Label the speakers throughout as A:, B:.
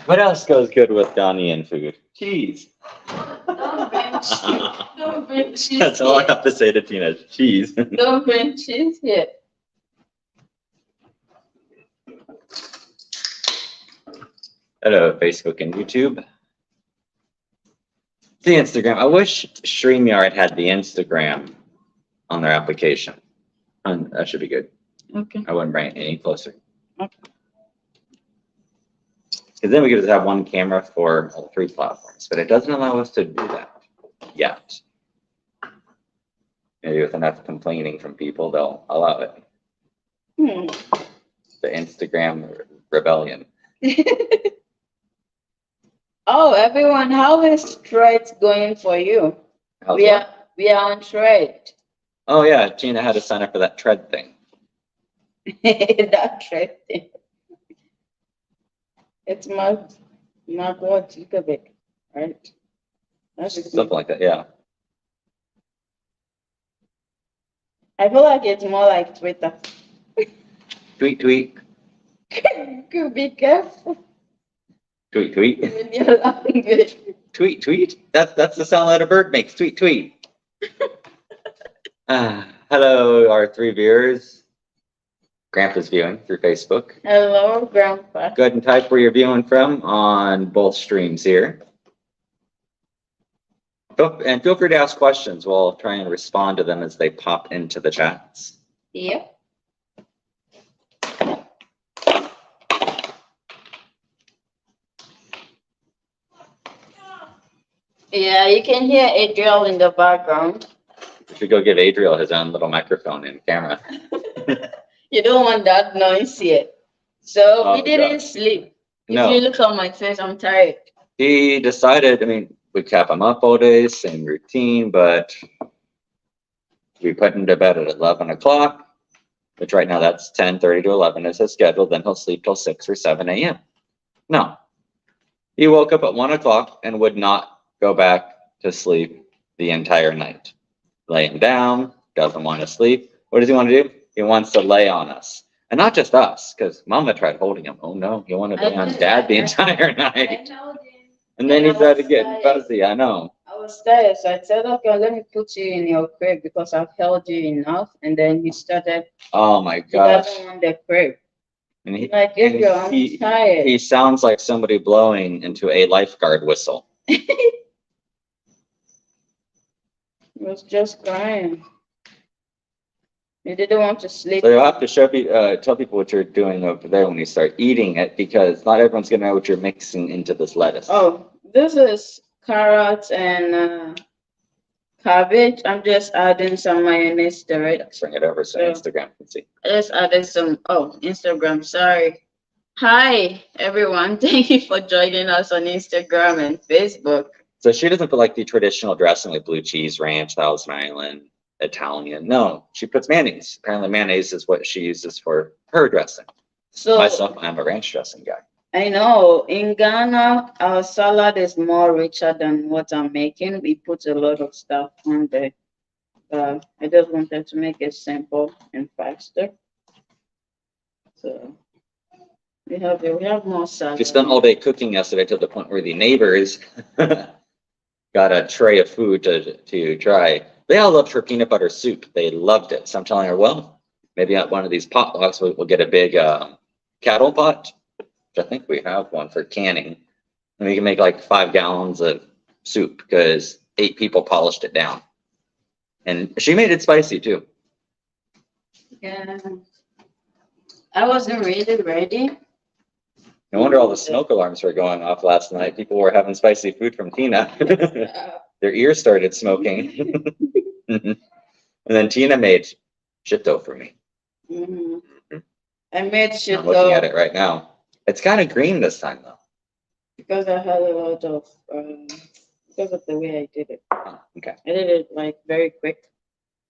A: What else goes good with Ghanaian food? Cheese.
B: Don't bring cheese. Don't bring cheese
A: That's all I
B: here.
A: have to say to Tina. Cheese.
B: Don't bring cheese here.
A: Hello, Facebook and YouTube. The Instagram. I wish StreamYard had the Instagram on their application. That should be good.
B: Okay.
A: I wouldn't bring it any closer.
B: Okay.
A: Because then we could just have one camera for all three platforms, but it doesn't allow us to do that yet. Maybe with enough complaining from people, they'll allow it. The Instagram rebellion.
B: Oh, everyone, how is thread going for you?
A: How's
B: We are
A: that?
B: we are on thread.
A: Oh yeah, Tina had to sign up for that tread thing.
B: That thread thing. It's what Gigabit, right? That's just
A: Something like that, yeah.
B: I feel like it's more like Twitter.
A: Tweet, tweet,
B: Could be careful
A: tweet, tweet.
B: with your language.
A: Tweet, tweet. That's the sound that a bird makes. Tweet, tweet. Hello, our three viewers. Grandpa's viewing through Facebook.
B: Hello, Grandpa.
A: Go ahead and type where you're viewing from on both streams here. And feel free to ask questions. We'll try and respond to them as they pop into the chats.
B: Yep. Yeah, you can hear Adriel in the background.
A: We should go give Adriel his own little microphone and camera.
B: You don't want that noise here. So
A: Oh,
B: we didn't
A: God.
B: sleep. If
A: No.
B: you look on my face, I'm tired.
A: He decided, I mean, we kept him up all day, same routine, but we put him to bed at 11 o'clock, which right now that's 10:30 to 11 is his schedule. Then he'll sleep till 6 or 7 a.m. No. He woke up at 1 o'clock and would not go back to sleep the entire night. Laying down, doesn't want to sleep. What does he want to do? He wants to lay on us. And not just us, because Mama tried holding him. Oh no, he wanted to lay on Dad the entire night. And then he started getting fuzzy, I know.
B: I was tired, so I said, okay, let me put you in your crib because I've held you enough. And then he started,
A: Oh my
B: he
A: gosh.
B: doesn't want the crib.
A: And he,
B: Like,
A: and
B: Adriel, I'm tired.
A: he sounds like somebody blowing into a lifeguard whistle.
B: He was just crying. He didn't want to sleep.
A: So you'll have to tell people what you're doing over there when you start eating it, because not everyone's gonna know what you're mixing into this lettuce.
B: Oh, this is carrots and cabbage. I'm just adding some mayonnaise to it.
A: Let's bring it over so Instagram can see.
B: I just added some, Instagram, sorry. Hi, everyone. Thank you for joining us on Instagram and Facebook.
A: So she doesn't put like the traditional dressing with blue cheese, ranch, Thousand Island, Italian. No, she puts mayonnaise. Apparently mayonnaise is what she uses for her dressing.
B: So
A: Myself, I'm a ranch dressing guy.
B: I know in Ghana, our salad is more richer than what I'm making. We put a lot of stuff on there. I just wanted to make it simple and faster. So we have more salad.
A: She spent all day cooking yesterday to the point where the neighbors got a tray of food to try. They all loved her peanut butter soup. They loved it. So I'm telling her, well, maybe at one of these potlucks, we'll get a big cattle pot. Which I think we have one for canning. And we can make like 5 gallons of soup because 8 people polished it down. And she made it spicy too.
B: Yeah. I wasn't really ready.
A: No wonder all the smoke alarms were going off last night. People were having spicy food from Tina. Their ears started smoking. And then Tina made shito for me.
B: Mm-hmm. I made shito.
A: I'm looking at it right now. It's kind of green this time though.
B: Because I had a lot of, because of the way I did it.
A: Oh, okay.
B: I did it like very quick.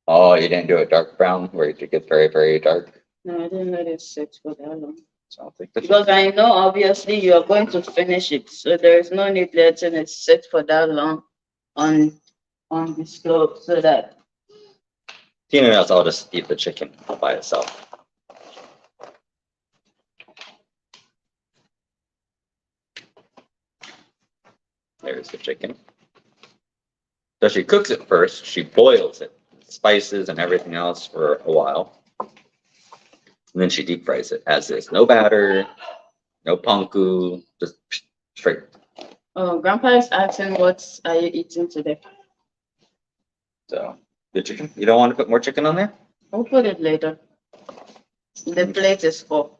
A: Oh, you didn't do it dark brown where it gets very, very dark?
B: No, I didn't let it sit for that long.
A: So
B: because I know obviously you are going to finish it. So there is no need letting it sit for that long on the stove so that
A: Tina knows I'll just eat the chicken by itself. There's the chicken. So she cooks it first. She boils it, spices and everything else for a while. And then she deep fries it as is. No batter, no panku, just straight.
B: Oh, Grandpa is asking, what are you eating today?
A: So the chicken. You don't want to put more chicken on there?
B: We'll put it later. The plate is full.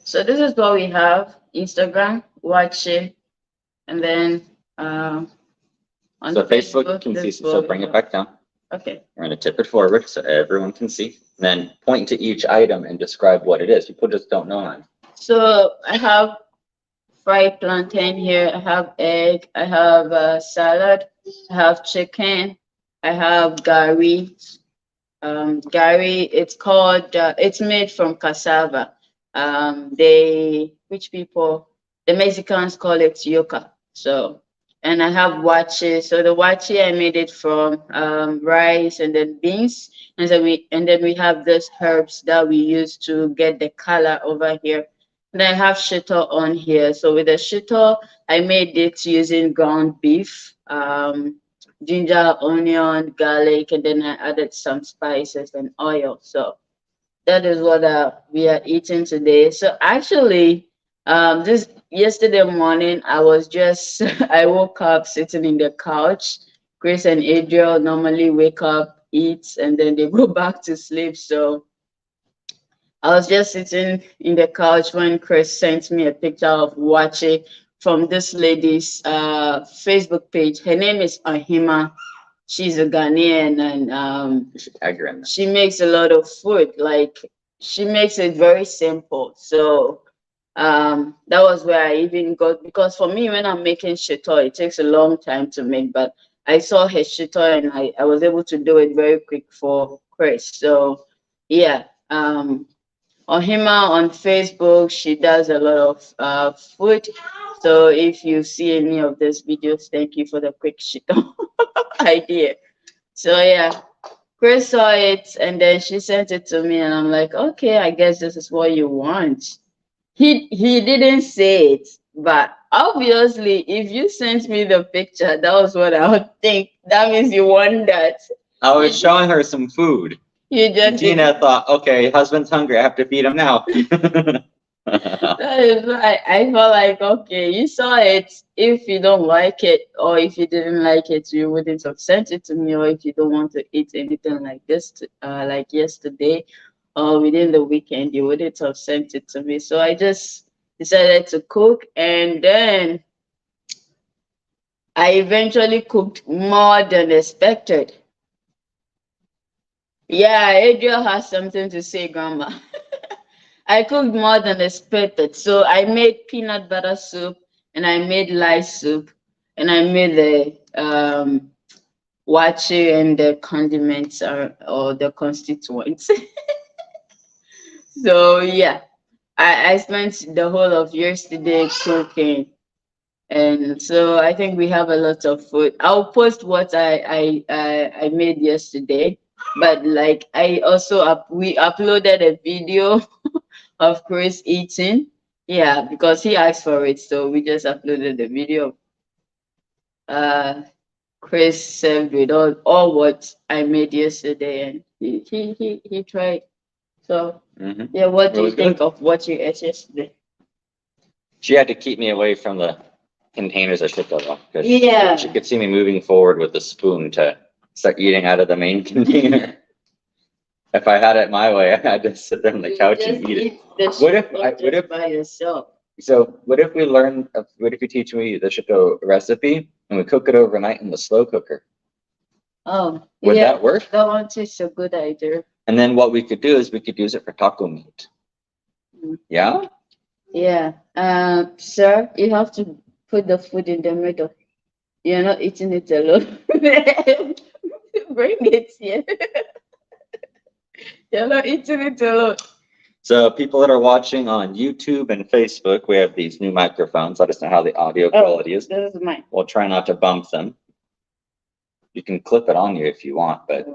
B: So this is what we have: Instagram, wakye, and then on
A: So Facebook can see. So bring it back down.
B: Okay.
A: We're going to tip it forward so everyone can see. And then point to each item and describe what it is. People just don't know it.
B: So I have fried plantain here. I have egg. I have salad. I have chicken. I have gari. Gari. It's called. It's made from cassava. The Mexicans call it yuca. So, and I have wakye. So the wakye I made it from rice and then beans, and then we have these herbs that we use to get the color over here. And I have shito on here. So with the shito, I made it using ground beef, ginger, onion, garlic, and then I added some spices and oil. So that is what we are eating today. So actually, this yesterday morning, I was just I woke up sitting in the couch. Chris and Adriel normally wake up, eat, and then they go back to sleep. So I was just sitting in the couch when Chris sent me a picture of wakye from this lady's Facebook page. Her name is Ahima. She's a Ghanaian, and
A: You should tag her in there.
B: she makes a lot of food. Like, she makes it very simple. So that was where I even got, because for me, when I'm making shito, it takes a long time to make, but I saw her shito and I was able to do it very quick for Chris. So yeah, Ohima on Facebook, she does a lot of food. So if you see any of these videos, thank you for the quick shito idea. So yeah, Chris saw it and then she sent it to me, and I'm like, okay, I guess this is what you want. He didn't say it, but obviously, if you sent me the picture, that was what I would think. That means you want that.
A: I was showing her some food.
B: You just
A: Gina thought, okay, husband's hungry. I have to feed him now.
B: That is why I felt like, okay, you saw it. If you don't like it, or if you didn't like it, you wouldn't have sent it to me. Or if you don't want to eat anything like this, like yesterday, or within the weekend, you wouldn't have sent it to me. So I just decided to cook, and then I eventually cooked more than expected. Yeah, Adriel has something to say, Grandma. I cooked more than expected. So I made peanut butter soup, and I made rice soup, and I made the wakye and the condiments or the constituents. So yeah, I spent the whole of yesterday cooking. And so I think we have a lot of food. I'll post what I made yesterday, but like I also we uploaded a video of Chris eating. Yeah, because he asked for it, so we just uploaded the video. Chris served with all what I made yesterday, and he tried. So yeah, what do you think of what you ate yesterday?
A: She had to keep me away from the containers of shit though, because
B: Yeah.
A: she could see me moving forward with the spoon to start eating out of the main container. If I had it my way, I had to sit there on the couch and eat it. What if
B: by yourself?
A: So what if we learn? What if you teach me the shito recipe and we cook it overnight in the slow cooker?
B: Oh,
A: Would
B: yeah,
A: that work?
B: that one is a good idea.
A: And then what we could do is we could use it for taco meat. Yeah.
B: Yeah. Sir, you have to put the food in the middle. You're not eating it alone. Bring it here. You're not eating it alone.
A: So people that are watching on YouTube and Facebook, we have these new microphones. Let us know how the audio quality is.
B: This is mine.
A: We'll try not to bump them. You can clip it on you if you want, but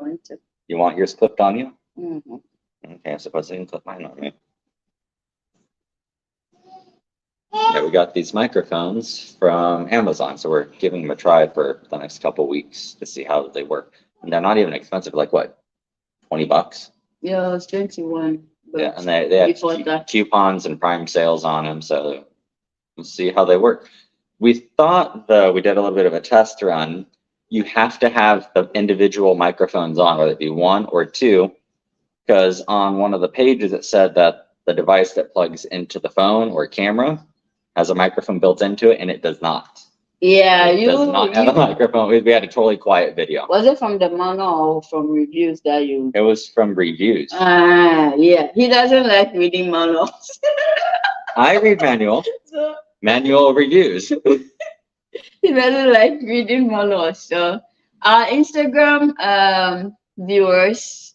A: you want yours clipped on you?
B: Mm-hmm.
A: Okay, I suppose I can clip mine on me. Yeah, we got these microphones from Amazon, so we're giving them a try for the next couple weeks to see how they work. And they're not even expensive, like what, $20?
B: Yeah, it's 21.
A: Yeah,
B: But
A: and they have
B: before that,
A: coupons and prime sales on them, so we'll see how they work. We thought, though, we did a little bit of a test run. You have to have the individual microphones on, whether it be one or two, because on one of the pages it said that the device that plugs into the phone or camera has a microphone built into it, and it does not.
B: yeah,
A: It does not have a microphone. We had a totally quiet video.
B: Was it from the manual or from reviews that you?
A: It was from reviews.
B: Yeah, he doesn't like reading manuals.
A: I read manual.
B: So
A: Manual reviews.
B: he doesn't like reading manuals. So our Instagram viewers,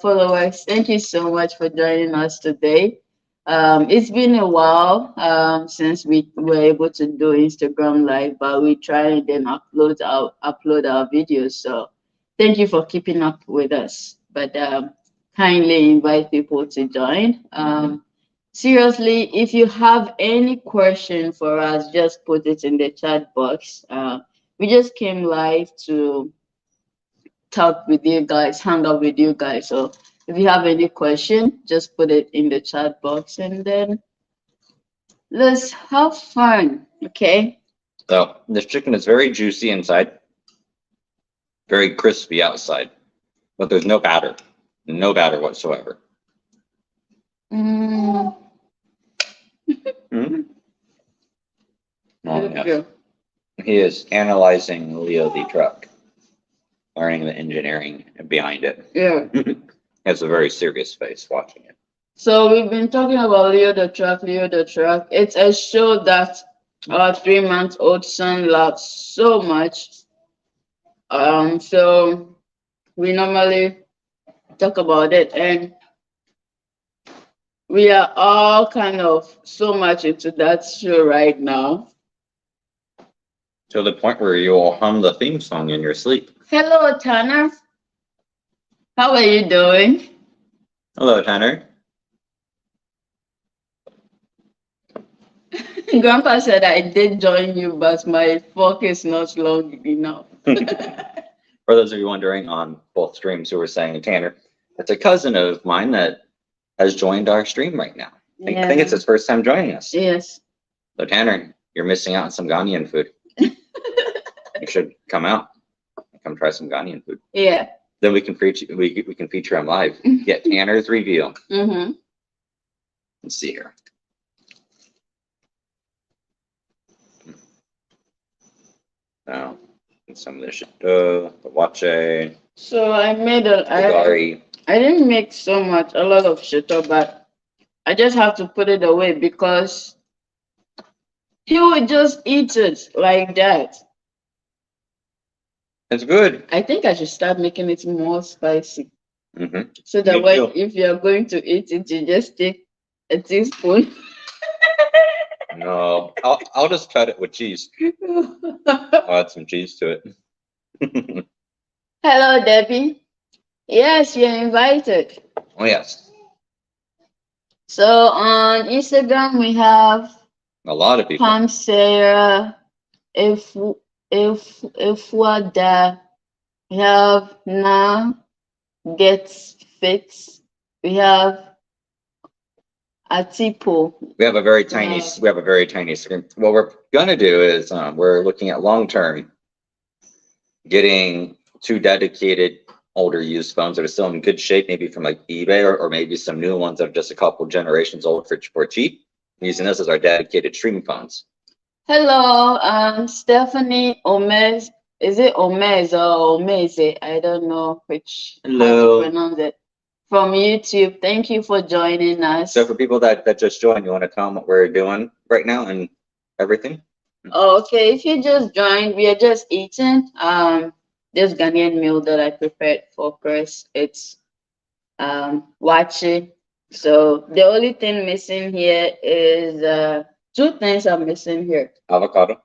B: followers, thank you so much for joining us today. It's been a while since we were able to do Instagram live, but we try and then upload our videos. So thank you for keeping up with us. But kindly invite people to join. Seriously, if you have any question for us, just put it in the chat box. We just came live to talk with you guys, hang out with you guys. So if you have any question, just put it in the chat box and then let's have fun, okay?
A: So this chicken is very juicy inside, very crispy outside, but there's no batter whatsoever.
B: Mm,
A: Mm. Oh,
B: thank
A: yes.
B: you.
A: He is analyzing Leo the truck, learning the engineering behind it.
B: Yeah.
A: He has a very serious face watching it.
B: So we've been talking about Leo the Truck, Leo the Truck. It's a show that our 3-month-old son loves so much. So we normally talk about it, and we are all kind of so much into that show right now.
A: To the point where you will hum the theme song in your sleep.
B: Hello, Tanner. How are you doing?
A: Hello, Tanner.
B: Grandpa said I did join you, but my fork is not long enough.
A: For those of you wondering on both streams who were saying Tanner, it's a cousin of mine that has joined our stream right now. I think it's his first time joining us.
B: Yes.
A: So Tanner, you're missing out on some Ghanaian food. You should come out and come try some Ghanaian food.
B: Yeah.
A: Then we can we can feature him live. Get Tanner's review.
B: Mm-hmm.
A: Let's see here. Now, some of this the wakye,
B: So I made I didn't make a lot of shito, but I just have to put it away because he would just eat it like that.
A: It's good.
B: I think I should start making it more spicy.
A: Mm-hmm.
B: So that when if you're going to eat it, you just take a teaspoon.
A: No, I'll just cut it with cheese. I'll add some cheese to it.
B: Hello, Debbie. Yes, you're invited.
A: Oh yes,
B: So on Instagram we have
A: a lot of people.
B: Pam Sarah, if Wada, we have Na Gets Fix, we have Atipo.
A: We have a very tiny screen. What we're gonna do is we're looking at long term, getting 2 dedicated older used phones that are still in good shape, maybe from like eBay or maybe some new ones that are just a couple generations old for cheap. Using this as our dedicated streaming phones.
B: Hello, Stephanie Omez. Is it Omez or Omeze? I don't know which how to pronounce it. From YouTube. Thank you for joining us.
A: So for people that just joined, you want to tell them what we're doing right now and everything?
B: Oh, okay, if you just joined, we are just eating this Ghanaian meal that I prepared for Chris. It's wakye. So the only thing missing here is 2 things are missing here.
A: Avocado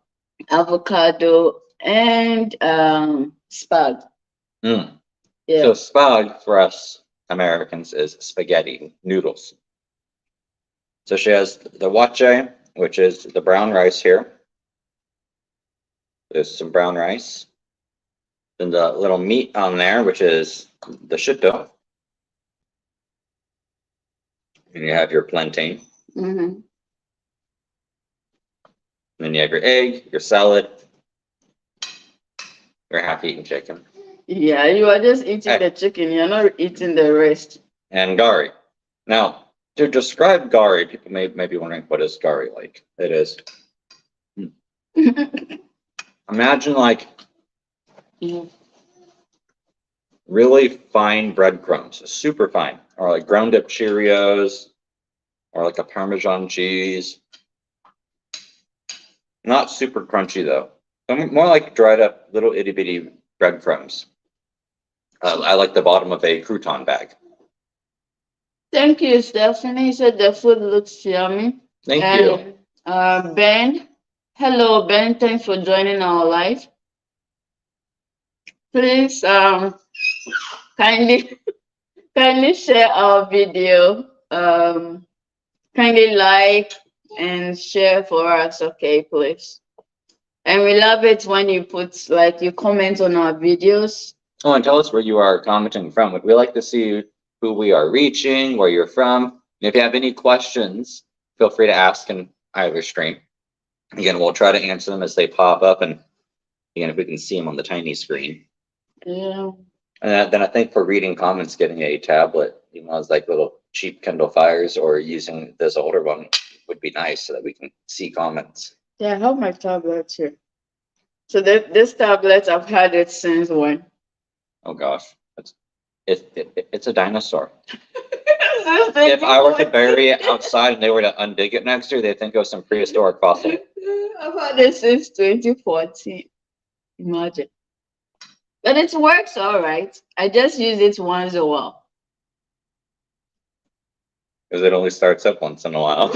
B: And spag.
A: Yeah.
B: Yeah.
A: So spag for us Americans is spaghetti noodles. So she has the wakye, which is the brown rice here. There's some brown rice. Then the little meat on there, which is the shito. And you have your plantain.
B: Mm-hmm.
A: Then you have your egg, your salad, your half-eaten chicken,
B: Yeah, you are just eating the chicken. You're not eating the rest.
A: and gari. Now, to describe gari, people may be wondering, what is gari like? It is, imagine like really fine breadcrumbs, super fine, or like ground up Cheerios, or like a Parmesan cheese. Not super crunchy though. More like dried up little itty bitty breadcrumbs. I like the bottom of a crouton bag.
B: Thank you, Stephanie. You said the food looks yummy.
A: Thank you.
B: Ben. Hello, Ben. Thanks for joining our live. Please kindly share our video. Kindly like and share for us, okay, please. And we love it when you put you comment on our videos.
A: Oh, and tell us where you are commenting from. We like to see who we are reaching, where you're from. And if you have any questions, feel free to ask in either stream. Again, we'll try to answer them as they pop up, and again, if we can see them on the tiny screen.
B: Yeah.
A: And then I think for reading comments, getting a tablet, those like little cheap Kindle Fires, or using this older one would be nice so that we can see comments.
B: Yeah, I have my tablet here. So this tablet, I've had it since when?
A: Oh gosh, it's a dinosaur. If I were to bury it outside and they were to undig it next year, they'd think it was some prehistoric fossil.
B: I've had it since 2014. Imagine. But it works all right. I just use it once in a while.
A: Because it only starts up once in a while.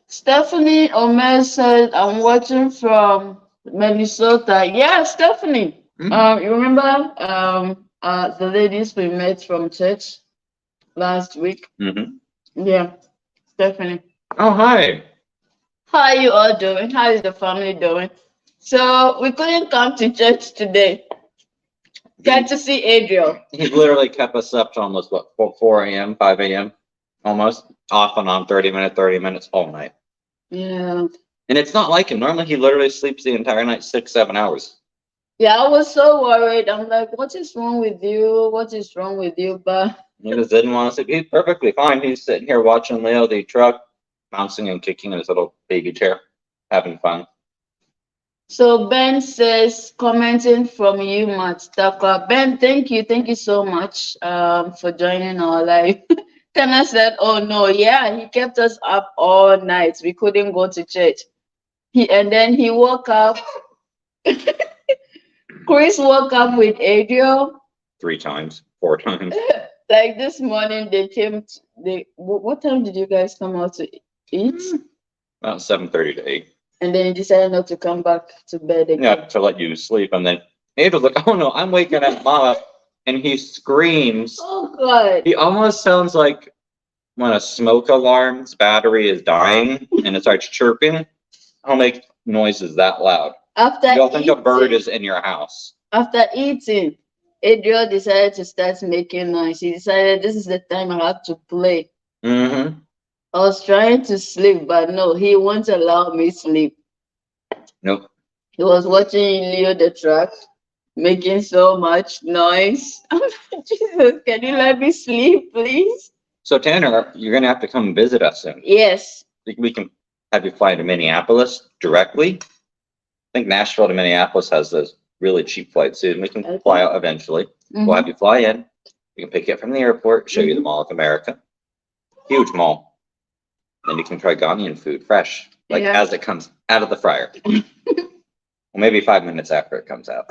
B: Stephanie Omer said, I'm watching from Minnesota. Yeah, Stephanie.
A: Mm-hmm.
B: You remember the ladies we met from church last week?
A: Mm-hmm.
B: Yeah, Stephanie.
A: Oh, hi.
B: How are you all doing? How is the family doing? So we couldn't come to church today. Got to see Adriel.
A: He literally kept us up to almost, 4 a.m., 5 a.m., almost, off and on, 30 minutes all night.
B: Yeah.
A: And it's not like him. Normally, he literally sleeps the entire night, 6-7 hours.
B: Yeah, I was so worried. I'm like, what is wrong with you? What is wrong with you? But
A: He just didn't want to sleep. He's perfectly fine. He's sitting here watching Leo the truck, bouncing and kicking in his little baby chair, having fun.
B: so Ben says, commenting from you, Matt Tucker. Ben, thank you so much for joining our live. Kana said, oh no, yeah, he kept us up all night. We couldn't go to church. And then he woke up. Chris woke up with Adriel.
A: 3 times, 4 times.
B: Like this morning, they came. What time did you guys come out to eat?
A: About 7:30 to 8.
B: And then you decided not to come back to bed again.
A: Yeah, to let you sleep. And then Adriel's like, oh no, I'm waking up Mama. And he screams.
B: Oh God.
A: He almost sounds like when a smoke alarm's battery is dying and it starts chirping. I'll make noises that loud. You'll think a bird is in your house.
B: After eating, Adriel decided to start making noise. He decided this is the time I have to play.
A: Mm-hmm.
B: I was trying to sleep, but no, he won't allow me sleep.
A: Nope.
B: He was watching Leo the truck, making so much noise. I'm like, Jesus, can you let me sleep, please?
A: So Tanner, you're gonna have to come visit us soon.
B: Yes.
A: We can have you fly to Minneapolis directly. I think Nashville to Minneapolis has those really cheap flights soon. We can fly out eventually.
B: Mm-hmm.
A: We'll have you fly in. We can pick you up from the airport, show you the Mall of America. Huge mall. Then you can try Ghanaian food fresh, as it comes out of the fryer. Well, maybe 5 minutes after it comes out.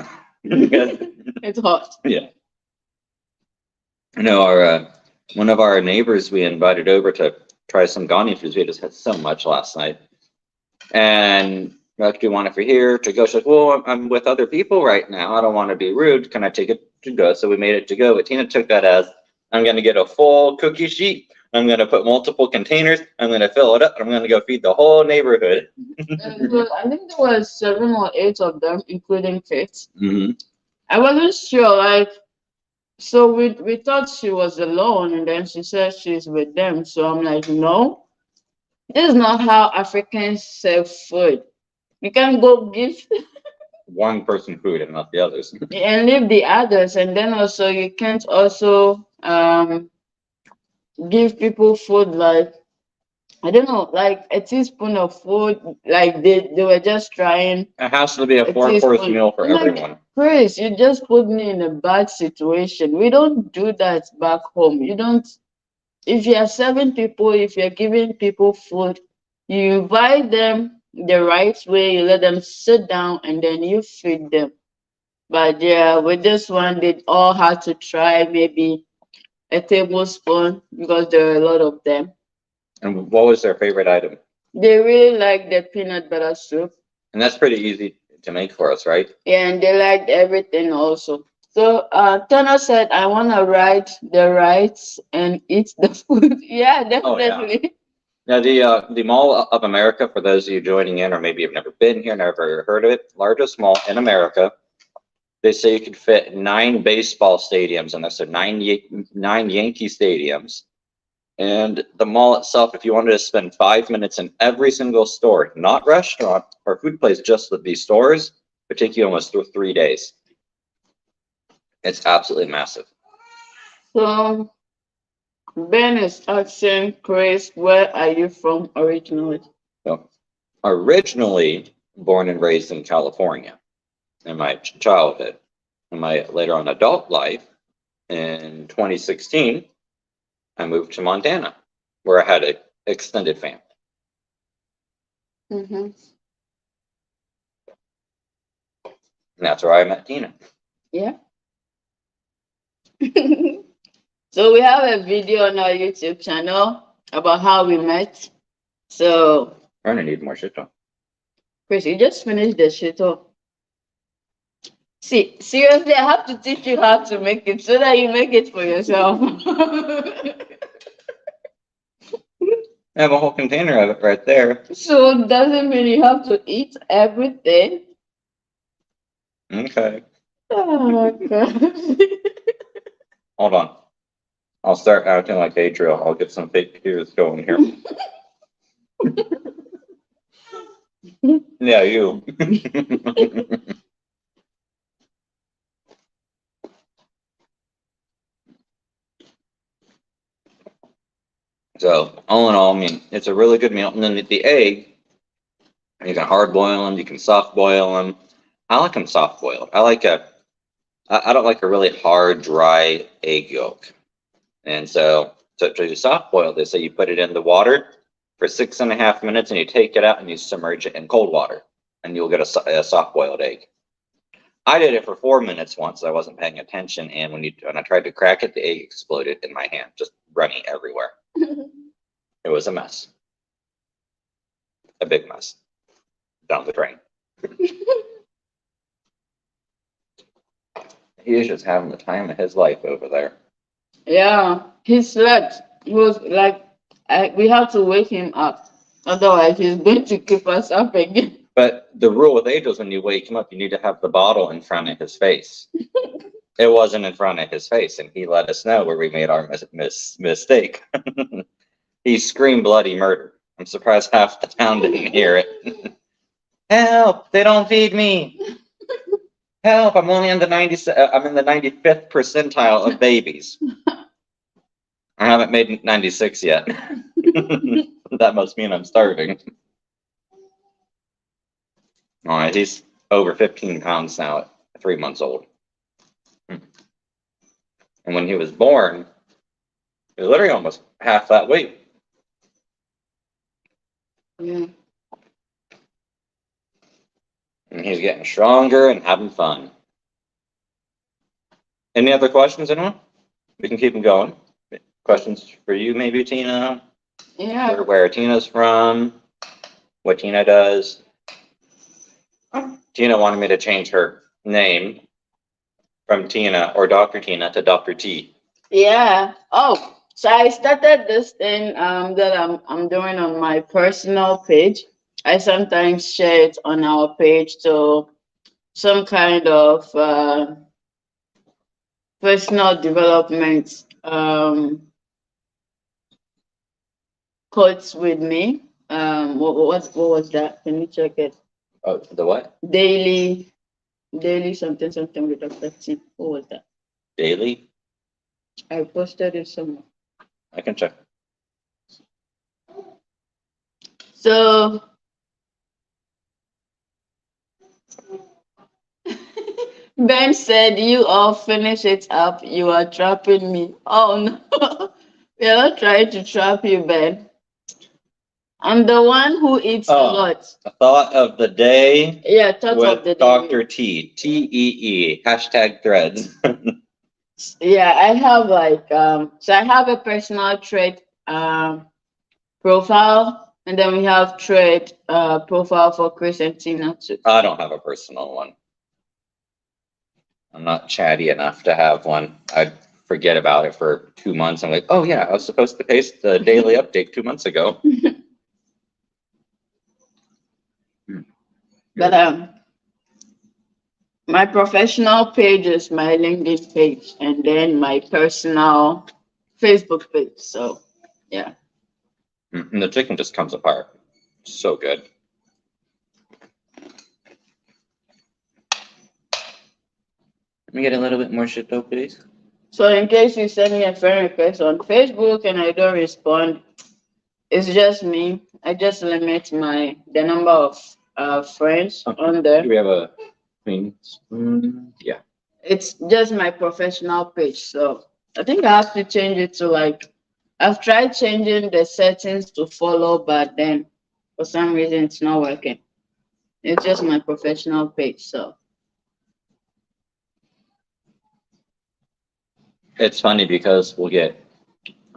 B: It's hot.
A: Yeah. I know one of our neighbors we invited over to try some Ghanaian foods. We just had so much last night. And we're like, do you want it for here to go? She's like, well, I'm with other people right now. I don't want to be rude. Can I take it to go? So we made it to go. But Tina took that as, I'm going to get a full cookie sheet. I'm going to put multiple containers. I'm going to fill it up. I'm going to go feed the whole neighborhood.
B: I think there were 7 or 8 of them, including kids.
A: Mm-hmm.
B: I wasn't sure, like, so we thought she was alone, and then she said she's with them. So I'm like, no, this is not how Africans serve food. You can't go give
A: One person food and not the others.
B: and leave the others, and then also you can't also give people food like, I don't know, like a teaspoon of food. Like they were just trying
A: It has to be a
B: a
A: 4-course
B: teaspoon.
A: meal for
B: I'm like,
A: everyone.
B: Chris, you just put me in a bad situation. We don't do that back home. You don't. If you are serving people, if you're giving people food, you invite them the right way. You let them sit down, and then you feed them. But yeah, with this one, they all had to try maybe a tablespoon because there are a lot of them.
A: And what was their favorite item?
B: They really like the peanut butter soup.
A: And that's pretty easy to make for us, right?
B: Yeah, and they liked everything also. So Tana said, I want to ride the rides and eat the food. Yeah,
A: Oh, yeah.
B: definitely.
A: Now, the Mall of America, for those of you joining in, or maybe you've never been here, never heard of it, largest mall in America. They say you could fit 9 baseball stadiums in this, so 9 Yankee stadiums. And the mall itself, if you wanted to spend 5 minutes in every single store, not restaurant or food place, just with these stores, would take you almost 3 days. It's absolutely massive.
B: So Ben is asking Chris, where are you from originally?
A: So, originally born and raised in California in my childhood. In my later on adult life, in 2016, I moved to Montana, where I had an extended family.
B: Mm-hmm.
A: And that's where I met Tina.
B: Yeah. So we have a video on our YouTube channel about how we met. So
A: We're gonna need more shit on.
B: Chris, you just finished the shit up. See, seriously, I have to teach you how to make it so that you make it for yourself.
A: I have a whole container of it right there.
B: So doesn't mean you have to eat everything.
A: Okay.
B: Oh God.
A: Hold on. I'll start acting like Adriel. I'll get some fake tears going here. Yeah, you. So, all in all, I mean, it's a really good meal. And then the egg, you can hard boil them, you can soft boil them. I like them soft boiled. I don't like a really hard, dry egg yolk. And so, to do soft boil, they say you put it in the water for 6.5 minutes and you take it out and you submerge it in cold water and you'll get a soft boiled egg. I did it for 4 minutes once. I wasn't paying attention. And when I tried to crack it, the egg exploded in my hand, just running everywhere. It was a mess. A big mess. Down the drain. He is just having the time of his life over there.
B: Yeah, he slept. He was like, we have to wake him up. Otherwise, he's going to keep us up again.
A: But the rule with Angel is when you wake him up, you need to have the bottle in front of his face. It wasn't in front of his face, and he let us know where we made our mistake. He screamed bloody murder. I'm surprised half the town didn't hear it. Help! They don't feed me. Help! I'm only in the 95th percentile of babies. I haven't made 96 yet. That must mean I'm starving. All right, he's over 15 pounds now at 3 months old. And when he was born, he was literally almost half that weight.
B: Yeah.
A: And he's getting stronger and having fun. Any other questions, anyone? We can keep them going. Questions for you, maybe, Tina?
B: Yeah.
A: Where Tina's from, what Tina does. Tina wanted me to change her name from Tina or Dr. Tina to Dr. T.
B: Yeah. Oh, so I started this thing that I'm doing on my personal page. I sometimes share it on our page to some kind of personal development quotes with me. What was that? Can you check it?
A: Oh, the what?
B: Daily, daily something something with Dr. T. What was that?
A: Daily?
B: I posted it somewhere.
A: I can check.
B: So Ben said, "You all finish it up. You are trapping me." Oh no, we are not trying to trap you, Ben. I'm the one who eats a
A: Oh.
B: lot.
A: Thought of the day
B: Yeah, thought of the
A: with
B: day.
A: Dr. T. TEE. Hashtag threads.
B: Yeah, I have like so I have a personal trait profile, and then we have trait profile for Chris and Tina too.
A: I don't have a personal one. I'm not chatty enough to have one. I forget about it for 2 months. I'm like, oh yeah, I was supposed to paste the daily update 2 months ago.
B: But my professional page is my LinkedIn page, and then my personal Facebook page. So yeah.
A: And the chicken just comes apart. So good. Let me get a little bit more shit though, please.
B: So in case you send me a friend request on Facebook and I don't respond, it's just me. I just limit the number of friends on there.
A: Do we have a yeah.
B: It's just my professional page. So I think I have to change it to like I've tried changing the settings to follow, but then for some reason it's not working. It's just my professional page. So
A: It's funny because we'll get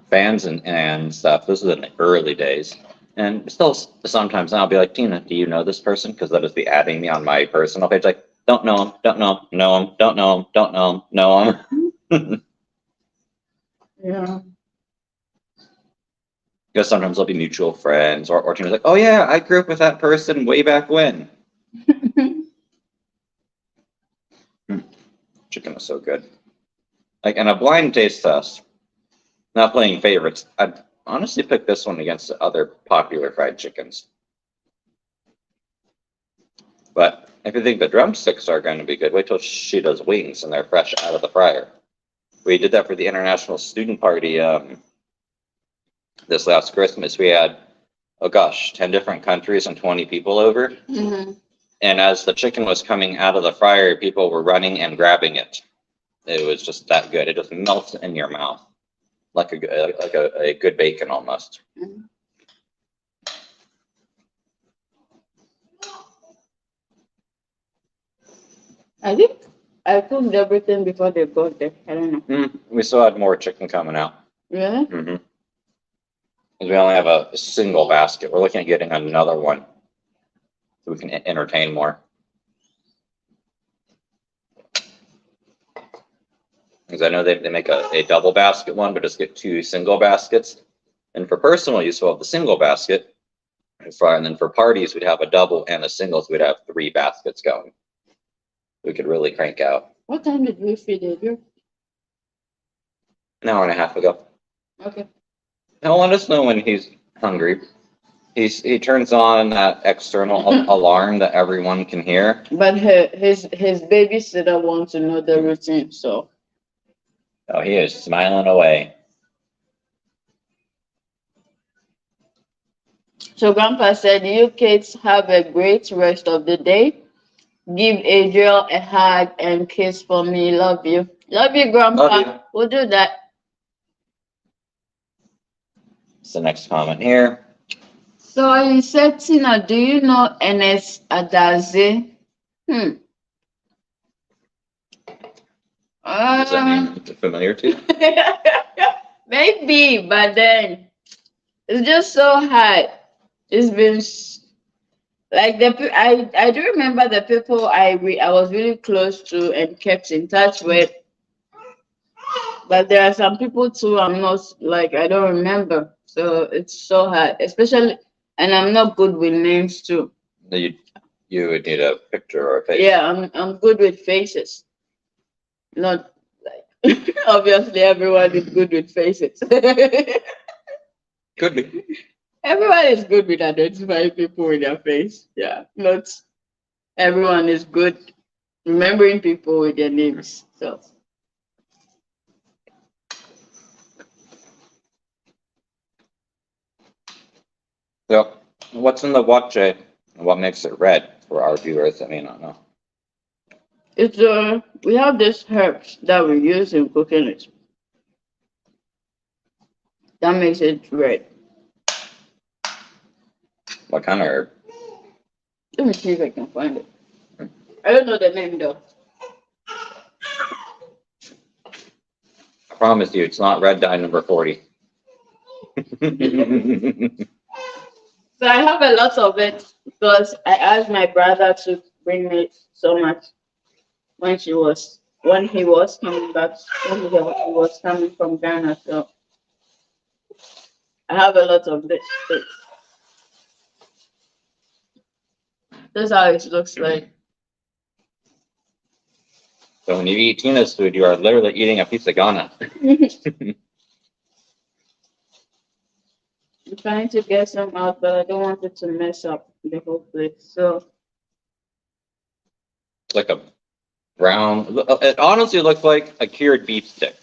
A: fans and stuff. This is in the early days. And still sometimes I'll be like, Tina, do you know this person? Because they'll just be adding me on my personal page. Like, don't know him, don't know him, know him, don't know him, don't know him, know him.
B: yeah.
A: Because sometimes they'll be mutual friends, or Tina's like, oh yeah, I grew up with that person way back when. Chicken is so good. Like, in a blind taste test, not playing favorites, I'd honestly pick this one against the other popular fried chickens. But if you think the drumsticks are going to be good, wait till she does wings and they're fresh out of the fryer. We did that for the international student party this last Christmas. We had, oh gosh, 10 different countries and 20 people over.
B: Mm-hmm.
A: And as the chicken was coming out of the fryer, people were running and grabbing it. It was just that good. It just melts in your mouth like a good bacon almost.
B: Mm-hmm. I think I cooked everything before they got there. I don't know.
A: We still had more chicken coming out.
B: Really?
A: Mm-hmm. Because we only have a single basket. We're looking at getting another one so we can entertain more. Because I know they make a double basket one, but just get 2 single baskets. And for personal use, we'll have the single basket. And then for parties, we'd have a double and a single, so we'd have 3 baskets going. We could really crank out.
B: What time did we feed Adrian?
A: An hour and a half ago.
B: Okay.
A: He'll let us know when he's hungry. He turns on that external alarm that everyone can hear.
B: But his babysitter wants to know the routine, so.
A: Oh, he is smiling away.
B: So Grandpa said, "You kids have a great rest of the day. Give Adriel a hug and kiss for me. Love you. Love you, Grandpa.
A: Love you.
B: We'll do that."
A: It's the next comment here.
B: So you said, Tina, do you know Enes Adaze?
A: Is that name familiar to you?
B: Maybe, but then it's just so hard. It's been like I do remember the people I was really close to and kept in touch with, But there are some people too, I'm not like, I don't remember. So it's so hard, especially, and I'm not good with names too.
A: You would need a picture or a face.
B: Yeah, I'm good with faces. Not like, obviously everyone is good with faces.
A: Could be.
B: Everyone is good with identifying people with their face. Yeah, not everyone is good remembering people with their names. So
A: So, what's in the wakye and what makes it red for our viewers that may not know?
B: it's we have these herbs that we use in cooking it. That makes it red.
A: What kind of herb?
B: Let me see if I can find it. I don't know the name though.
A: I promise you, it's not red dye number 40.
B: So I have a lot of it because I asked my brother to bring me so much when he was coming back, when he was coming from Ghana. So I have a lot of this. This is how it looks like.
A: So when you eat Tina's food, you are literally eating a piece of Ghana.
B: I'm trying to get some out, but I don't want it to mess up the whole place. So
A: It's like a brown. It honestly looks like a cured beef stick,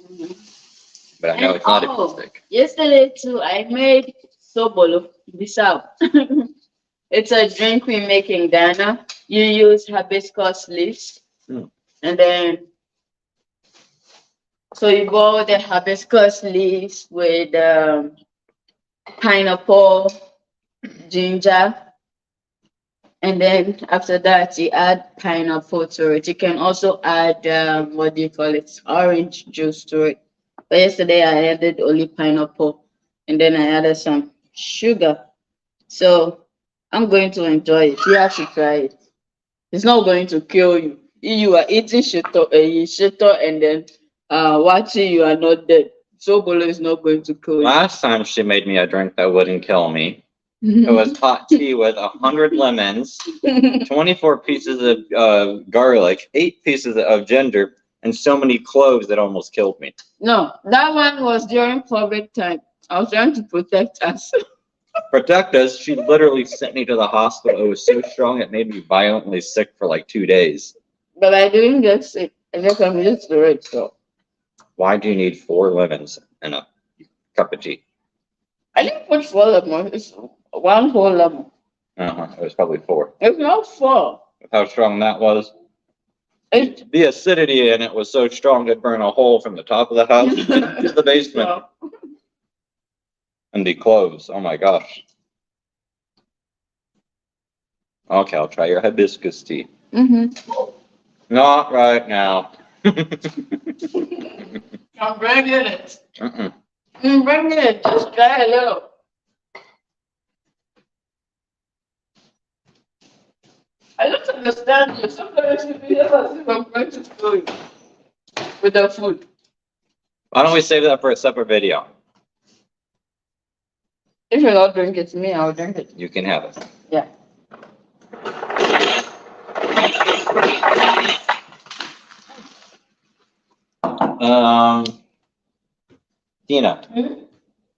B: mhm.
A: but I know it's not a beef stick.
B: Yesterday too, I made sobolo bisau. It's a drink we make in Ghana. You use hibiscus leaves, and then so you boil the hibiscus leaves with pineapple, ginger, and then after that you add pineapple to it. You can also add what do you call it, orange juice to it. But yesterday I added only pineapple, and then I added some sugar. So I'm going to enjoy it. You have to try it. It's not going to kill you. If you are eating shito and then watching, you are not dead. Sobolo is not going to kill you.
A: Last time she made me a drink that wouldn't kill me. It was hot tea with 100 lemons, 24 pieces of garlic, 8 pieces of ginger, and so many cloves that almost killed me.
B: No, that one was during COVID time. I was trying to protect us.
A: Protect us. She literally sent me to the hospital. It was so strong it made me violently sick for like 2 days.
B: But I didn't get sick. I guess I'm used to it. So
A: Why do you need 4 lemons in a cup of tea?
B: I didn't put 4 lemons. It's one whole lemon.
A: It was probably 4.
B: It's not 4.
A: How strong that was.
B: It's
A: The acidity in it was so strong it burned a hole from the top of the house to the basement. And the cloves. Oh my gosh. Okay, I'll try your hibiscus tea. Not right now.
B: I'm bringing it.
A: Mm-mm.
B: I'm bringing it. Just try a little. I don't understand you. Sometimes you feel as if I'm going to kill you with the food.
A: Why don't we save that for a separate video?
B: If you don't drink it to me, I'll drink it.
A: You can have it.
B: Yeah.
A: Tina,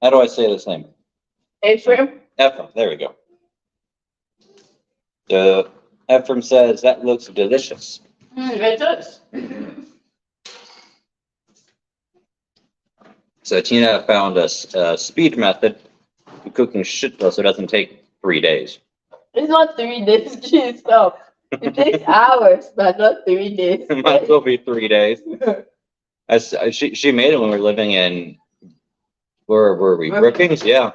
A: how do I say this name?
B: Ephraim?
A: Ephraim, there we go. Ephraim says, that looks delicious.
B: It does.
A: So Tina found a speed method to cooking shito so it doesn't take 3 days.
B: It's not 3 days, geez, stop. It takes hours, but not 3 days.
A: It might as well be 3 days. She made it when we were living in, where were we? Brookings? Yeah.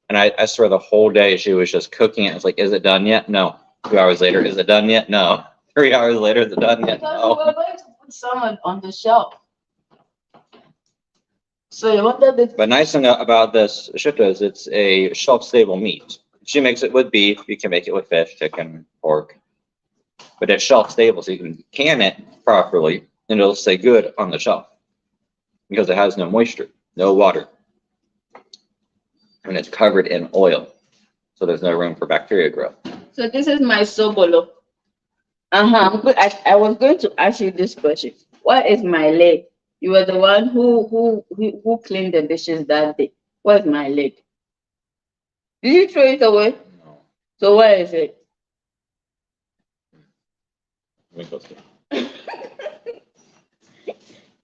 A: And I swear the whole day she was just cooking it. I was like, is it done yet? No. 2 hours later, is it done yet? No. 3 hours later, is it done yet?
B: Because
A: No.
B: we were going to put someone on the shelf. So you wanted it.
A: But nice thing about this shito is it's a shelf-stable meat. She makes it with beef. You can make it with fish, chicken, pork. But it's shelf-stable, so you can can it properly, and it'll stay good on the shelf. because it has no moisture, no water, and it's covered in oil. So there's no room for bacteria growth.
B: So this is my sobolo. But I was going to ask you this question. What is my leg? You were the one who cleaned the dishes that day. What is my leg? Did you throw it away?
A: No.
B: So where is it?
A: Let me go see.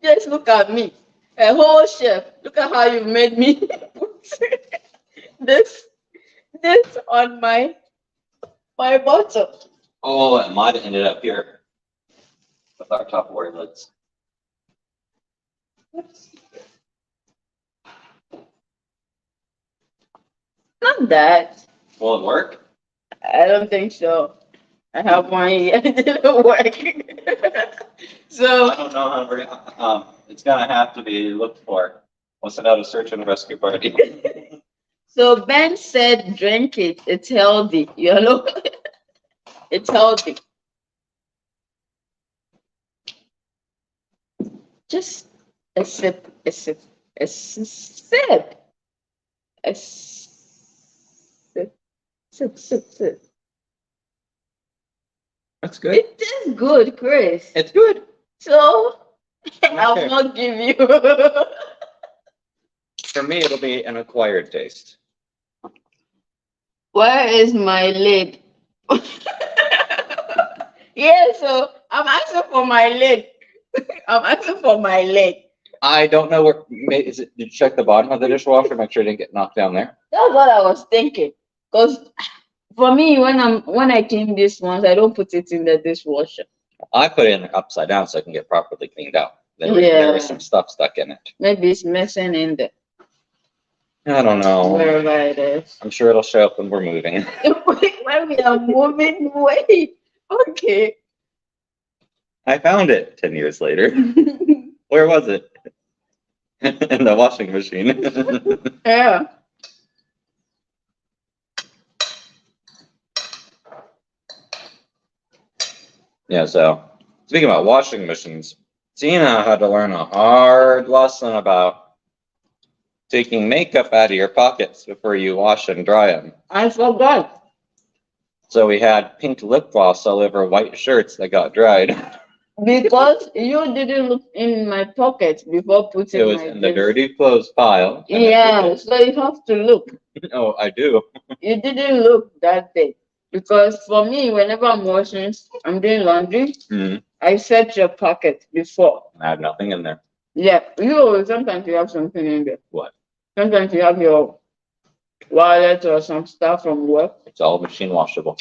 B: Just look at me. A whole chef. Look at how you made me put this on my bottle.
A: Oh, it might have ended up here with our Tupperware lids.
B: Not that.
A: Will it work?
B: I don't think so. I have one here. It didn't work. So
A: I don't know how we're, it's gonna have to be looked for. We'll send out a search and rescue party.
B: so Ben said drink it. It's healthy. You know? It's healthy. Just a sip, a sip, a sip, a sip, sip.
A: That's good.
B: It is good, Chris.
A: It's good.
B: So
A: Okay.
B: I'll not give you.
A: For me, it'll be an acquired taste.
B: Where is my lid? Yeah, so I'm asking for my leg. I'm asking for my leg.
A: I don't know where. Is it? Did you check the bottom of the dishwasher? Make sure it didn't get knocked down there.
B: That's what I was thinking. Because for me, when I clean this once, I don't put it in the dishwasher.
A: I put it in upside down so I can get properly cleaned out. There
B: Yeah.
A: was some stuff stuck in it.
B: Maybe it's messing in there.
A: I don't know.
B: Wherever it is.
A: I'm sure it'll show up when we're moving.
B: When we are moving, wait. Okay.
A: I found it 10 years later. Where was it? In the washing machine.
B: Yeah.
A: Yeah, so speaking about washing machines, Tina had to learn a hard lesson about taking makeup out of your pockets before you wash and dry them.
B: I forgot.
A: So we had pink lip gloss all over white shirts that got dried.
B: Because you didn't look in my pocket before putting
A: It was
B: my
A: in the
B: gift.
A: dirty clothes pile.
B: Yeah, so you have to look.
A: Oh, I do.
B: You didn't look that day. Because for me, whenever I'm washing, I'm doing laundry,
A: Mhm.
B: I search your pocket before.
A: I had nothing in there.
B: Yeah, you sometimes you have something in there.
A: What?
B: Sometimes you have your wallet or some stuff from work.
A: It's all machine washable.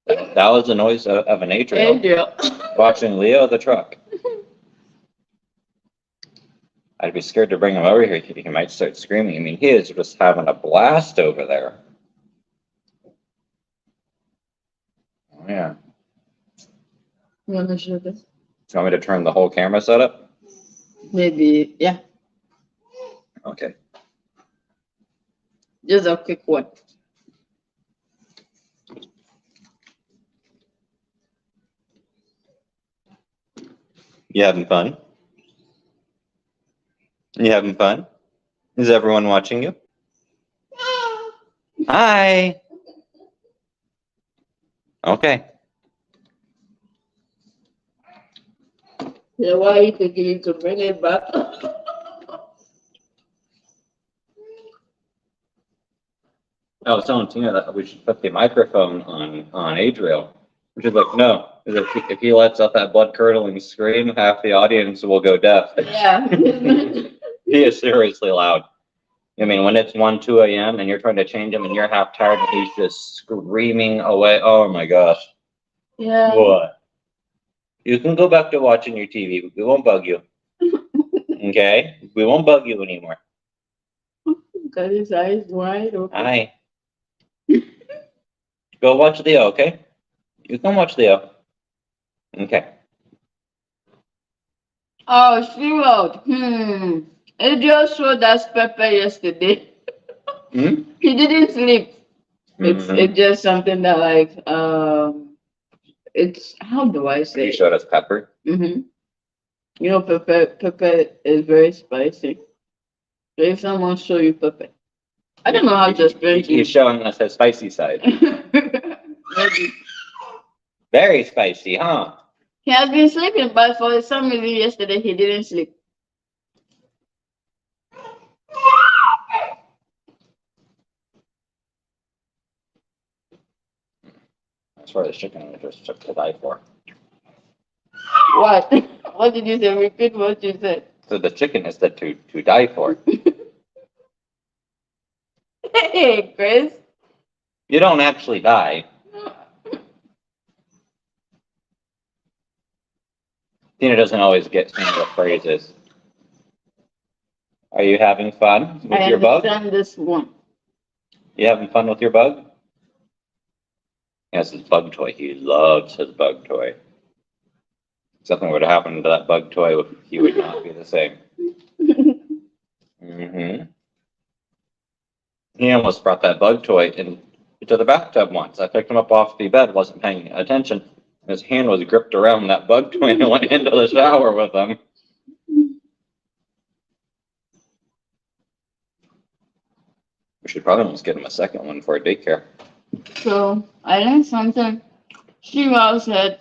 A: That was the noise of an Adriel
B: Adriel.
A: watching Leo the truck. I'd be scared to bring him over here. He might start screaming. I mean, he is just having a blast over there. Oh, yeah.
B: You want to show this?
A: Do you want me to turn the whole camera setup?
B: Maybe, yeah.
A: Okay.
B: Just a quick one.
A: You having fun? You having fun? Is everyone watching you? Hi. Okay.
B: Yeah, why are you thinking to bring it back?
A: I was telling Tina that we should put the microphone on Adriel. She's like, no. If he lets out that blood curdling scream, half the audience will go deaf.
B: Yeah.
A: He is seriously loud. I mean, when it's 1, 2 a.m. and you're trying to change him and you're half tired and he's just screaming away. Oh my gosh.
B: Yeah.
A: What? You can go back to watching your TV. We won't bug you. Okay? We won't bug you anymore.
B: Got his eyes wide open.
A: Hi. Go watch Leo, okay? You can watch Leo. Okay.
B: Oh, she wrote, Adriel showed us pepper yesterday.
A: Hmm?
B: He didn't sleep. It's
A: Mhm.
B: just something that like it's how do I
A: You
B: say?
A: showed us pepper.
B: Mm-hmm. You know, pepper is very spicy. So if someone show you pepper, I don't know how to explain to
A: He's
B: you.
A: showing us his spicy side.
B: Maybe.
A: Very spicy, huh?
B: He has been sleeping, but for some reason yesterday he didn't sleep.
A: As far as chicken, I just took to die for.
B: What? What did you say? Repeat what you said.
A: So the chicken is the to die for.
B: Hey, Chris.
A: You don't actually die. Tina doesn't always get some of the phrases. Are you having fun with
B: I
A: your bug?
B: understand this one.
A: You having fun with your bug? He has his bug toy. He loves his bug toy. If something would happen to that bug toy, he would not be the same. Hmm. He almost brought that bug toy into the bathtub once. I picked him up off the bed, wasn't paying attention. His hand was gripped around that bug toy and went into the shower with him. We should probably almost get him a second one for daycare.
B: So I learned something. She said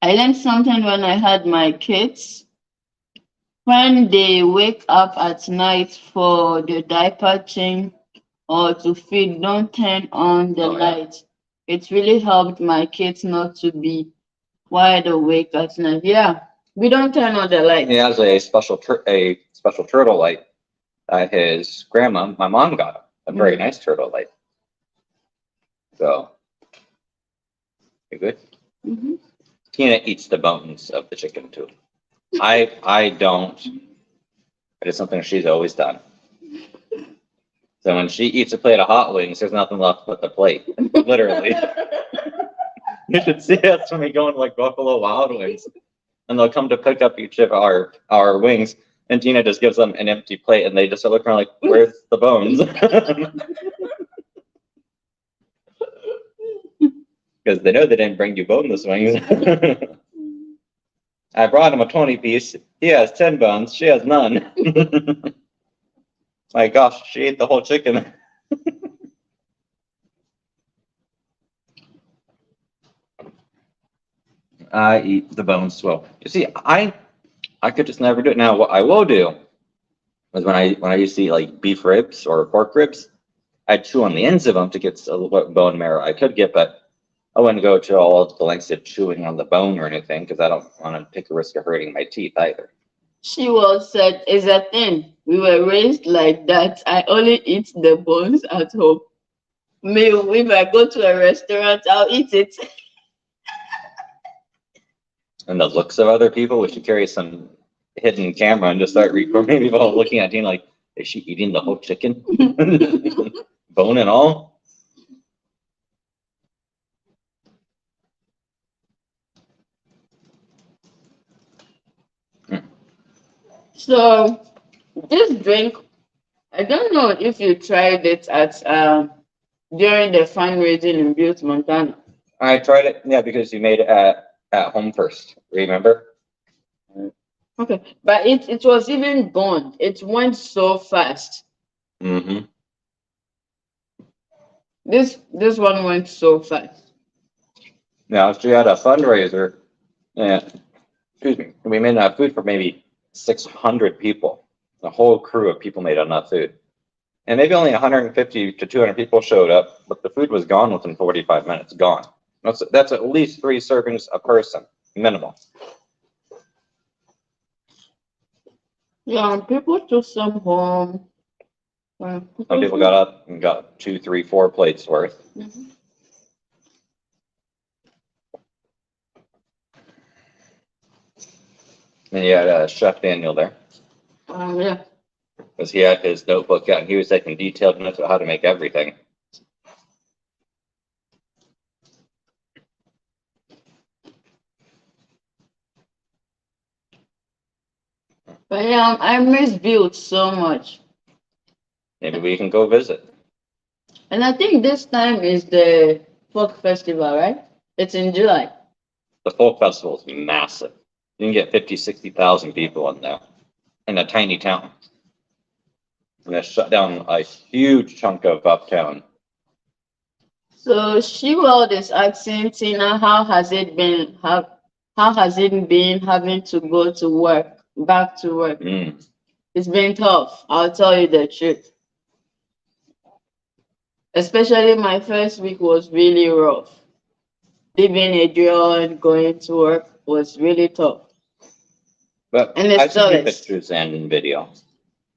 B: I learned something when I had my kids. When they wake up at night for the diaper change or to feed, don't turn on the
A: Oh, yeah.
B: light. It really helped my kids not to be wide awake at night. Yeah, we don't turn on the light.
A: He has a special turtle light that his grandma, my mom, got him. A very nice turtle light. So, you good?
B: Mhm.
A: Tina eats the bones of the chicken too. I don't. It is something she's always done. So when she eats a plate of hot wings, there's nothing left but the plate. Literally. You should see us when we go into like Buffalo Wild Wings, and they'll come to pick up each of our wings, and Tina just gives them an empty plate, and they just look around like, "Where's the bones?" Because they know they didn't bring you boneless wings. I brought him a 20 piece. He has 10 bones. She has none. My gosh, she ate the whole chicken. I eat the bones well. You see, I could just never do it. Now, what I will do is when I used to eat like beef ribs or pork ribs, I'd chew on the ends of them to get what bone marrow I could get, but I wouldn't go to all the lengths of chewing on the bone or anything because I don't want to take a risk of hurting my teeth either.
B: She was said, is a thing. We were raised like that. I only eat the bones at home. Me, if I go to a restaurant, I'll eat it.
A: And the looks of other people, we should carry some hidden camera and just start recording people looking at Tina like, is she eating the whole chicken? Bone and all?
B: So this drink, I don't know if you tried it at during the fundraising in Butte, Montana.
A: I tried it, yeah, because you made it at home first. Remember?
B: Okay, but it was even gone. It went so fast.
A: Mm-hmm.
B: This one went so fast.
A: Now she had a fundraiser, and excuse me, we made enough food for maybe 600 people. The whole crew of people made enough food. And maybe only 150 to 200 people showed up, but the food was gone within 45 minutes. Gone. That's at least 3 servings a person, minimal.
B: Yeah, people took some home.
A: Some people got up and got 2, 3, 4 plates worth.
B: Mhm.
A: And you had Chef Daniel there,
B: Yeah.
A: because he had his notebook out and he was taking detailed notes about how to make everything.
B: But yeah, I miss Butte so much.
A: Maybe we can go visit.
B: And I think this time is the folk festival, right? It's in July.
A: The folk festival is massive. You can get 50, 60,000 people in there in a tiny town. And they shut down a huge chunk of uptown.
B: So she world is asking Tina, how has it been? How has it been having to go to work, back to work? It's been tough. I'll tell you the truth. Especially my first week was really rough. Leaving Adriel and going to work was really tough.
A: But
B: And
A: I
B: it's still
A: see
B: is.
A: pictures and videos.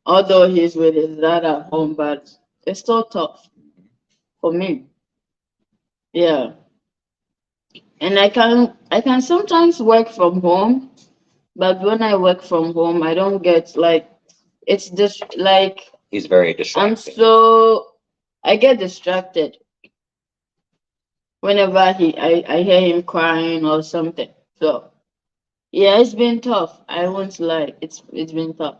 B: Although he's with his dad at home, but it's still tough for me. Yeah. And I can sometimes work from home, but when I work from home, I don't get like it's just like
A: He's very distracted.
B: I get distracted whenever I hear him crying or something. So yeah, it's been tough. I won't lie. It's been tough.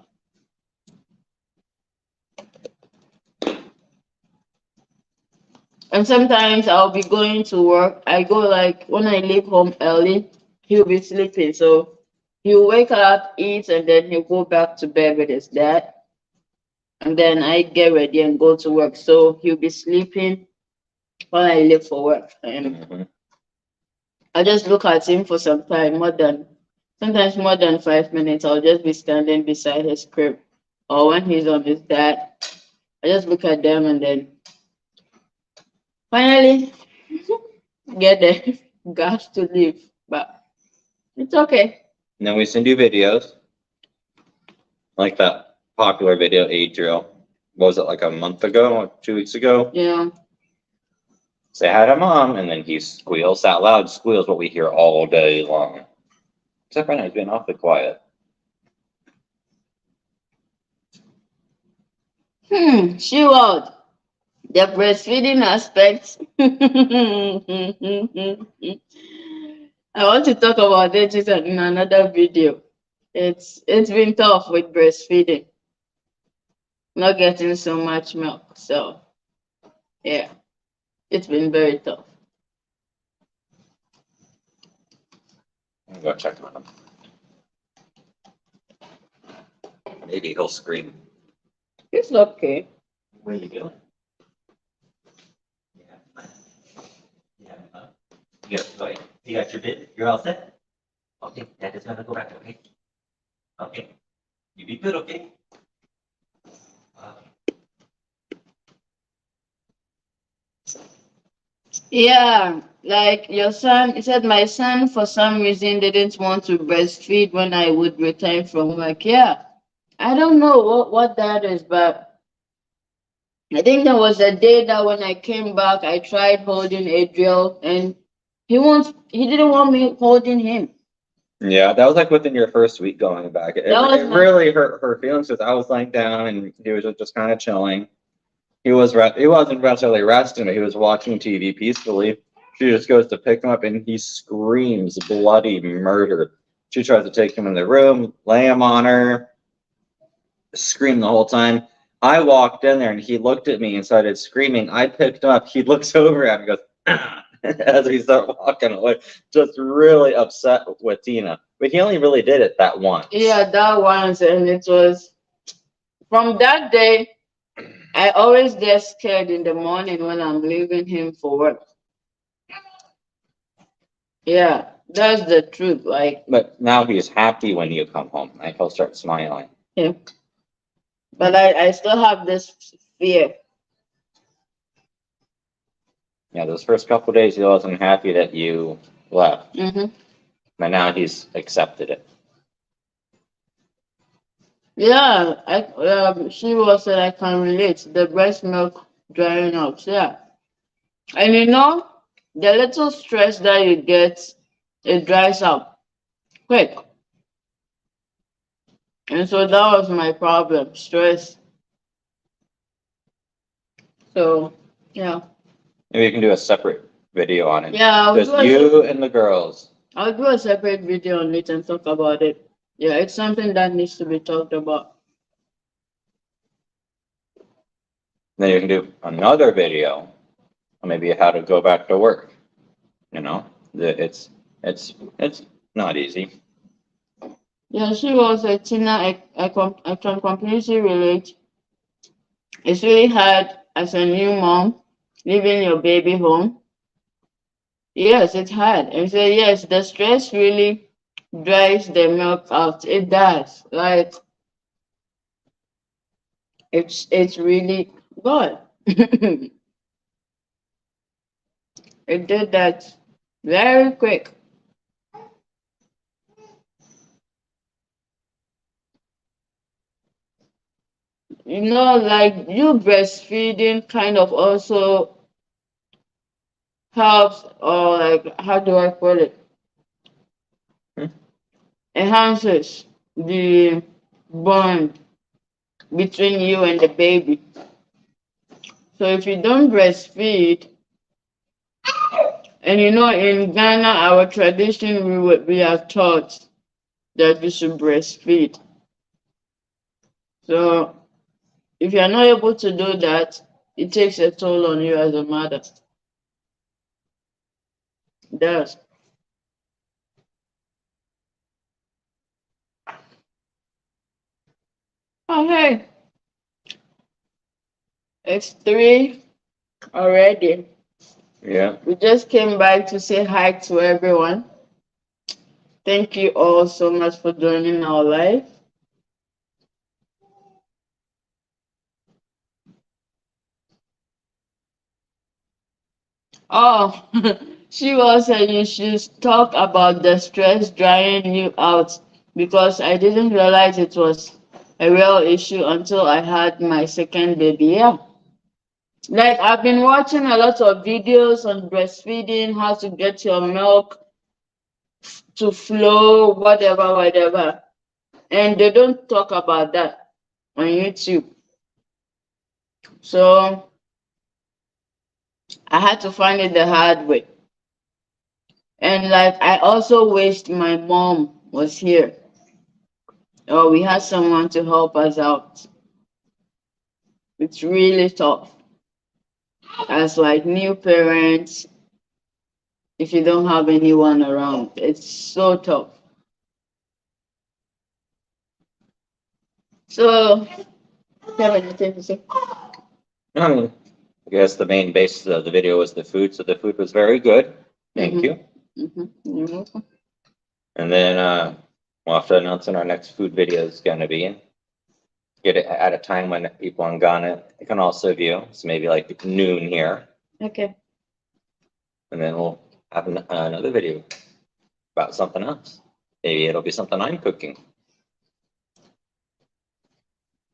B: And sometimes I'll be going to work. I go like when I leave home early, he'll be sleeping. So he'll wake up, eat, and then he'll go back to bed with his dad. And then I get ready and go to work. So he'll be sleeping while I leave for work. And I just look at him for some time, sometimes more than 5 minutes. I'll just be standing beside his crib. Or when he's on his dad, I just look at them and then finally get the guts to leave. But it's okay.
A: And then we send you videos. Like that popular video, Adriel. What was it, like a month ago or 2 weeks ago?
B: Yeah.
A: Say hi to mom, and then he squeals. That loud squeal is what we hear all day long. Except right now, he's been awfully quiet.
B: She was the breastfeeding aspect. I want to talk about it in another video. It's been tough with breastfeeding. Not getting so much milk. So yeah, it's been very tough.
A: I'm gonna go check on him. Maybe he'll scream.
B: It's okay.
A: Where are you going? Yeah. You got your bit? You're all set? Okay, Dad is gonna go back, okay? Okay. You be good, okay?
B: Yeah, like your son, he said my son for some reason didn't want to breastfeed when I would return from work. Yeah, I don't know what that is, but I think there was a day that when I came back, I tried holding Adriel and he didn't want me holding him.
A: Yeah, that was like within your first week going back. It really hurt her feelings because I was laying down and he was just kind of chilling. He wasn't necessarily resting, but he was watching TV peacefully. She just goes to pick him up and he screams bloody murder. She tries to take him in the room, lay him on her, scream the whole time. I walked in there and he looked at me and started screaming. I picked him up. He looks over at me and goes, ah, as we start walking away, just really upset with Tina. But he only really did it that once.
B: Yeah, that once. And it was from that day, I always get scared in the morning when I'm leaving him for work. Yeah, that's the truth. Like,
A: but now he's happy when you come home. Like he'll start smiling.
B: Yeah. But I still have this fear.
A: Yeah, those first couple of days he wasn't happy that you left.
B: Mm-hmm.
A: But now he's accepted it.
B: Yeah, she was said I can relate. The breast milk drying up. Yeah. And the little stress that you get, it dries up quick. And so that was my problem, stress. So, yeah.
A: Maybe you can do a separate video on it.
B: Yeah,
A: just you and the girls.
B: I'll do a separate video on it and talk about it. Yeah, it's something that needs to be talked about.
A: Then you can do another video, on maybe how to go back to work. You know, it's not easy.
B: Yeah, she was a Tina. I can completely relate. It's really hard as a new mom, leaving your baby home. Yes, it's hard. And so yes, the stress really dries the milk out. It does. Like it's really good. It did that very quick. You know, like you breastfeeding kind of also helps, or like how do I put it?
A: Hmm.
B: Enhances the bond between you and the baby. So if you don't breastfeed, and you know in Ghana our tradition we are taught that we should breastfeed. So if you are not able to do that, it takes a toll on you as a mother. It does. Oh hey, it's 3 already.
A: Yeah.
B: We just came by to say hi to everyone. Thank you all so much for joining our live. Oh, she was saying you should talk about the stress drying you out because I didn't realize it was a real issue until I had my second baby. Yeah. Like I've been watching a lot of videos on breastfeeding, how to get your milk to flow, whatever, whatever. And they don't talk about that on YouTube. So I had to find it the hard way. And like I also wished my mom was here. Or we had someone to help us out. It's really tough. As like new parents, if you don't have anyone around, it's so tough. So, do you have anything to say?
A: I mean, I guess the main basis of the video was the food, so the food was very good. Thank
B: Mhm.
A: you.
B: You're welcome.
A: And then we'll have to announce when our next food video is going to be. Get it at a time when people in Ghana can also view. So maybe like noon here.
B: Okay.
A: And then we'll have another video about something else. Maybe it'll be something I'm cooking.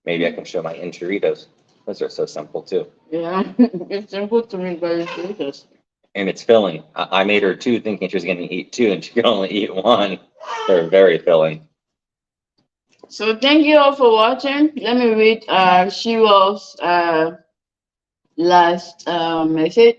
A: Maybe I can show my enchiladas. Those are so simple too.
B: Yeah, it's simple to make, but it's delicious.
A: And it's filling. I made her two thinking she was going to eat two and she could only eat one. They're very filling.
B: So thank you all for watching. Let me read Shewell's last message.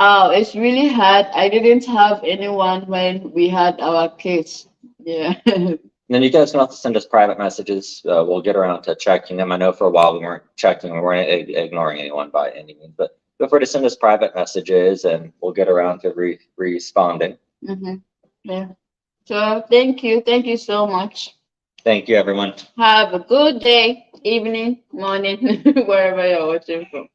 B: Oh, it's really hard. I didn't have anyone when we had our kids. Yeah.
A: And then you guys can also send us private messages. We'll get around to checking them. I know for a while we weren't checking, we weren't ignoring anyone by any means, but feel free to send us private messages and we'll get around to responding.
B: Yeah. So thank you. Thank you so much.
A: Thank you, everyone.
B: Have a good day, evening, morning, wherever you're watching from.